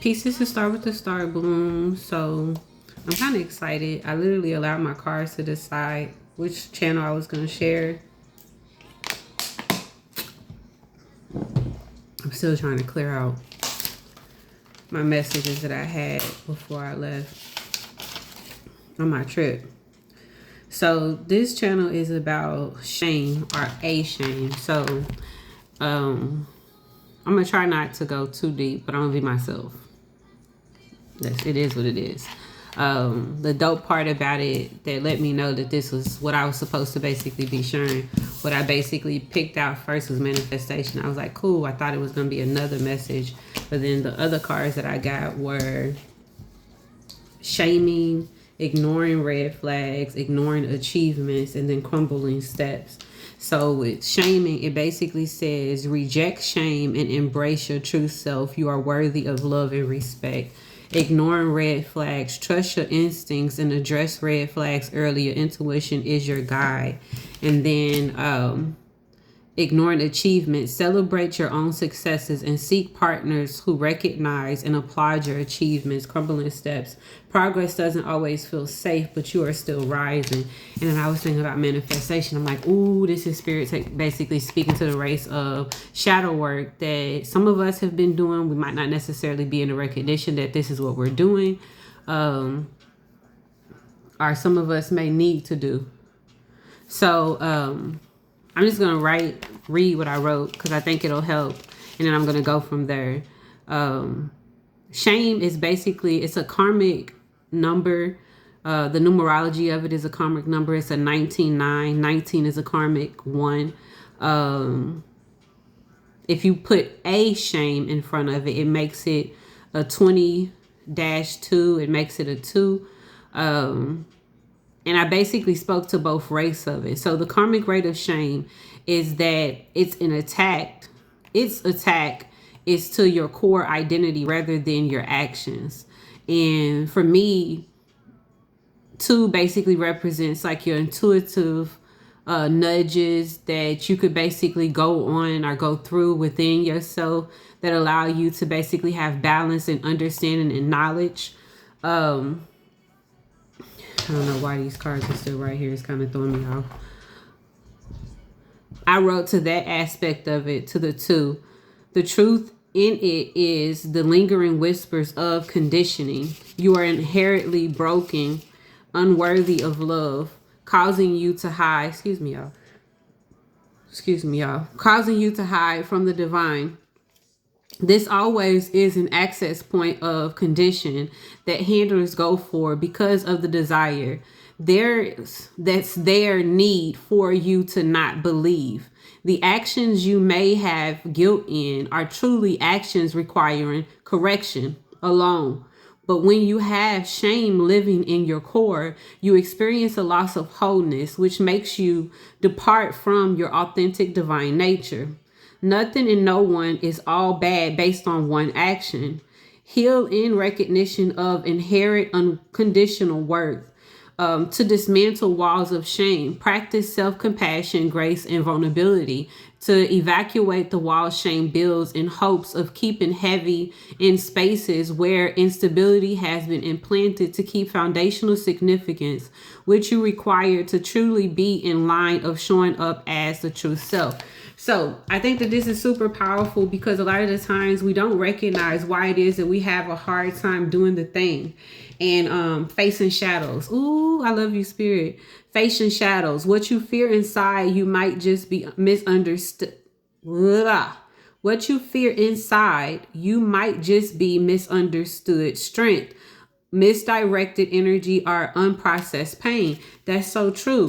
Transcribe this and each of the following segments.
Pieces to start with the star bloom. So I'm kind of excited. I literally allowed my cards to decide which channel I was going to share. I'm still trying to clear out my messages that I had before I left on my trip. So this channel is about shame, or a shame. So I'm gonna try not to go too deep, but I'm gonna be myself. It is what it is. The dope part about it that let me know that this was what I was supposed to basically be sharing, what I basically picked out first was manifestation. I was like, cool, I thought it was going to be another message. But then the other cards that I got were shaming, ignoring red flags, ignoring achievements, and then crumbling steps. So with shaming, it basically says, reject shame and embrace your true self. You are worthy of love and respect. Ignoring red flags, trust your instincts and address red flags early. Your intuition is your guide. And then ignoring achievements, celebrate your own successes and seek partners who recognize and applaud your achievements. Crumbling steps, progress doesn't always feel safe, but you are still rising. And then I was thinking about manifestation. I'm like, ooh, this is spirit basically speaking to the race of shadow work that some of us have been doing. We might not necessarily be in the recognition that this is what we're doing, or some of us may need to do. So I'm just going to read what I wrote because I think it'll help. And then I'm going to go from there. Shame is basically, it's a karmic number. The numerology of it is a karmic number. It's a 19-9. 19 is a karmic 1. If you put a shame in front of it, it makes it a 20-2. It makes it a 2. And I basically spoke to both race of it. So the karmic rate of shame is that it's an attack. Its attack is to your core identity rather than your actions. And for me, 2 basically represents like your intuitive nudges that you could basically go on or go through within yourself that allow you to basically have balance and understanding and knowledge. I don't know why these cards are still right here. It's kind of throwing me off. I wrote to that aspect of it, to the 2. The truth in it is the lingering whispers of conditioning. You are inherently broken, unworthy of love, causing you to hide. Excuse me, y'all. Causing you to hide from the divine. This always is an access point of condition that handlers go for because of the desire. That's their need for you to not believe. The actions you may have guilt in are truly actions requiring correction alone. But when you have shame living in your core, you experience a loss of wholeness, which makes you depart from your authentic divine nature. Nothing and no one is all bad based on one action. Heal in recognition of inherent unconditional worth. To dismantle walls of shame. Practice self-compassion, grace, and vulnerability. To evacuate the walls shame builds in hopes of keeping heavy in spaces where instability has been implanted to keep foundational significance, which you require to truly be in line of showing up as the true self. So I think that this is super powerful because a lot of the times we don't recognize why it is that we have a hard time doing the thing and facing shadows. Ooh, I love you, Spirit. Facing shadows. What you fear inside, you might just be misunderstood. What you fear inside, you might just be misunderstood strength, misdirected energy, or unprocessed pain. That's so true.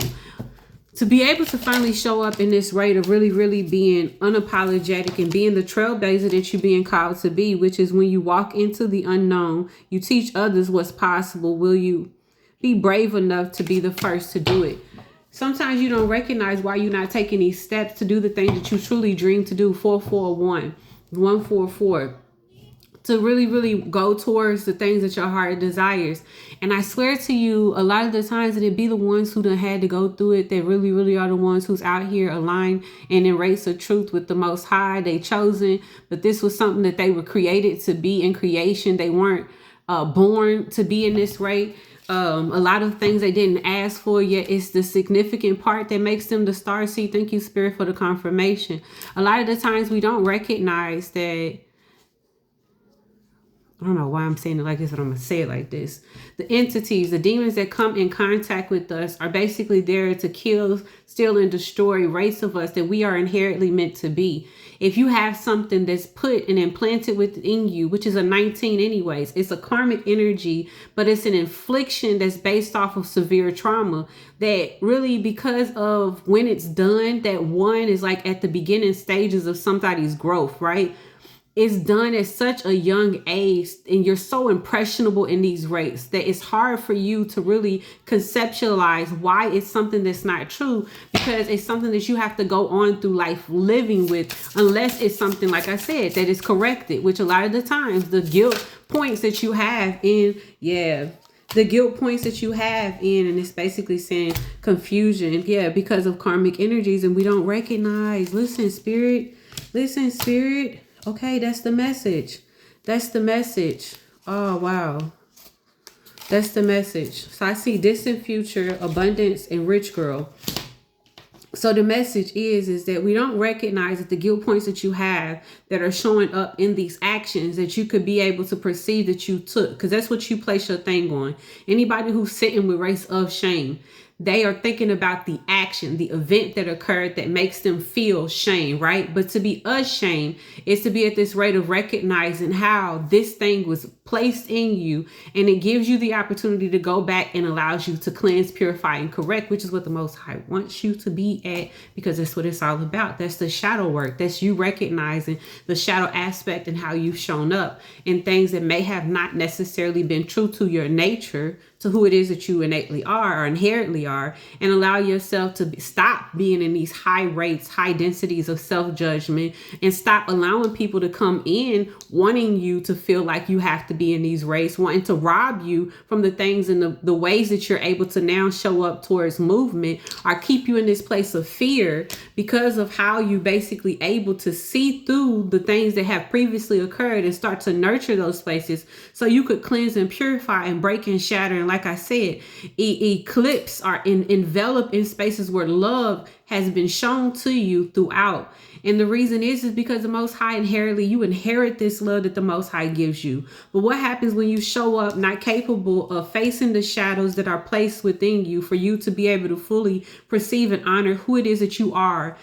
To be able to finally show up in this rate of really, really being unapologetic and being the trailblazer that you're being called to be, which is when you walk into the unknown, you teach others what's possible. Will you be brave enough to be the first to do it? Sometimes you don't recognize why you're not taking these steps to do the thing that you truly dream to do. 441, 144. to really, really go towards the things that your heart desires. And I swear to you, a lot of the times that it be the ones who done had to go through it that really, really are the ones who's out here aligned and in race of truth with the Most High. They chosen, but this was something that they were created to be in creation. They weren't born to be in this rate. A lot of things they didn't ask for, yet it's the significant part that makes them the star seed. Thank you, Spirit, for the confirmation. A lot of the times we don't recognize that. I don't know why I'm saying it like this, but I'm going to say it like this. The entities, the demons that come in contact with us are basically there to kill, steal, and destroy race of us that we are inherently meant to be. If you have something that's put and implanted within you, which is a 19 anyways, it's a karmic energy, but it's an infliction that's based off of severe trauma that really, because of when it's done, that one is like at the beginning stages of somebody's growth, right? It's done at such a young age, and you're so impressionable in these rates that it's hard for you to really conceptualize why it's something that's not true, because it's something that you have to go on through life living with, unless it's something, like I said, that is corrected, which a lot of the times the guilt points that you have in, the guilt points that you have in, and it's basically saying confusion, because of karmic energies, and we don't recognize. Listen, Spirit. Okay, that's the message. That's the message. Oh, wow. That's the message. So I see distant future, abundance, and rich girl. So the message is that we don't recognize that the guilt points that you have that are showing up in these actions that you could be able to perceive that you took, because that's what you place your thing on. Anybody who's sitting with race of shame, they are thinking about the action, the event that occurred that makes them feel shame, right? But to be ashamed is to be at this rate of recognizing how this thing was placed in you, and it gives you the opportunity to go back and allows you to cleanse, purify, and correct, which is what the Most High wants you to be at, because that's what it's all about. That's the shadow work. That's you recognizing the shadow aspect and how you've shown up in things that may have not necessarily been true to your nature, to who it is that you innately are or inherently are, and allow yourself to stop being in these high rates, high densities of self-judgment, and stop allowing people to come in wanting you to feel like you have to be in these rates, wanting to rob you from the things and the ways that you're able to now show up towards movement, or keep you in this place of fear because of how you basically able to see through the things that have previously occurred and start to nurture those spaces so you could cleanse and purify and break and shatter. And like I said, eclipse or envelop in spaces where love has been shown to you throughout. And the reason is because the Most High inherently, you inherit this love that the Most High gives you. But what happens when you show up not capable of facing the shadows that are placed within you for you to be able to fully perceive and honor who it is that you are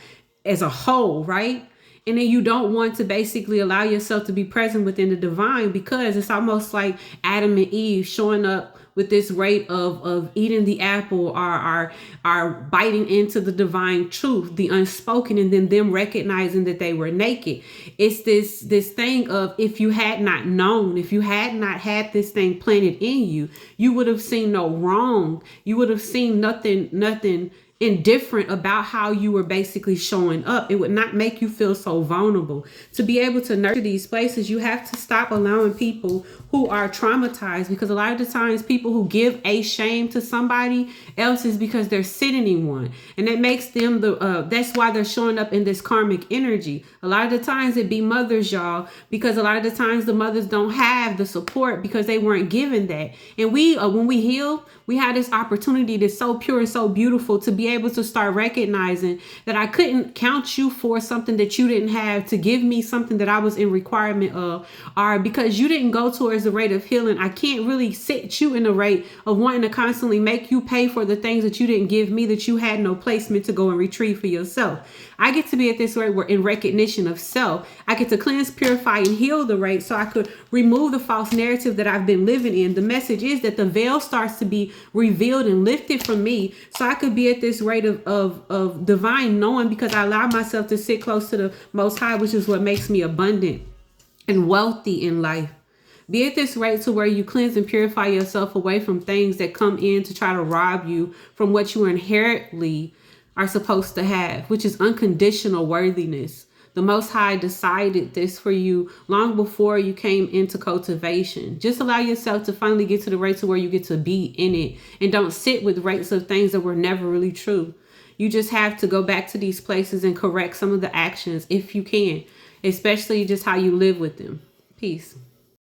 as a whole, right? And then you don't want to basically allow yourself to be present within the divine, because it's almost like Adam and Eve showing up with this rate of eating the apple, or are biting into the divine truth, the unspoken, and then them recognizing that they were naked. It's this thing of, if you had not known, if you had not had this thing planted in you, you would have seen no wrong. You would have seen nothing indifferent about how you were basically showing up. It would not make you feel so vulnerable. To be able to nurture these places, you have to stop allowing people who are traumatized, because a lot of the times people who give a shame to somebody else is because they're sitting in one, and that makes them that's why they're showing up in this karmic energy. A lot of the times it be mothers, y'all, because a lot of the times the mothers don't have the support because they weren't given that. And we when we heal, we have this opportunity that's so pure and so beautiful to be able to start recognizing that I couldn't count you for something that you didn't have to give me something that I was in requirement of, or because you didn't go towards the rate of healing, I can't really sit you in the rate of wanting to constantly make you pay for the things that you didn't give me, that you had no placement to go and retrieve for yourself. I get to be at this rate where, in recognition of self, I get to cleanse, purify, and heal the rate so I could remove the false narrative that I've been living in. The message is that the veil starts to be revealed and lifted from me so I could be at this rate of divine knowing, because I allow myself to sit close to the Most High, which is what makes me abundant and wealthy in life. Be at this rate to where you cleanse and purify yourself away from things that come in to try to rob you from what you inherently are supposed to have, which is unconditional worthiness. The Most High decided this for you long before you came into cultivation. Just allow yourself to finally get to the rate to where you get to be in it, and don't sit with rates of things that were never really true. You just have to go back to these places and correct some of the actions if you can, especially just how you live with them. Peace.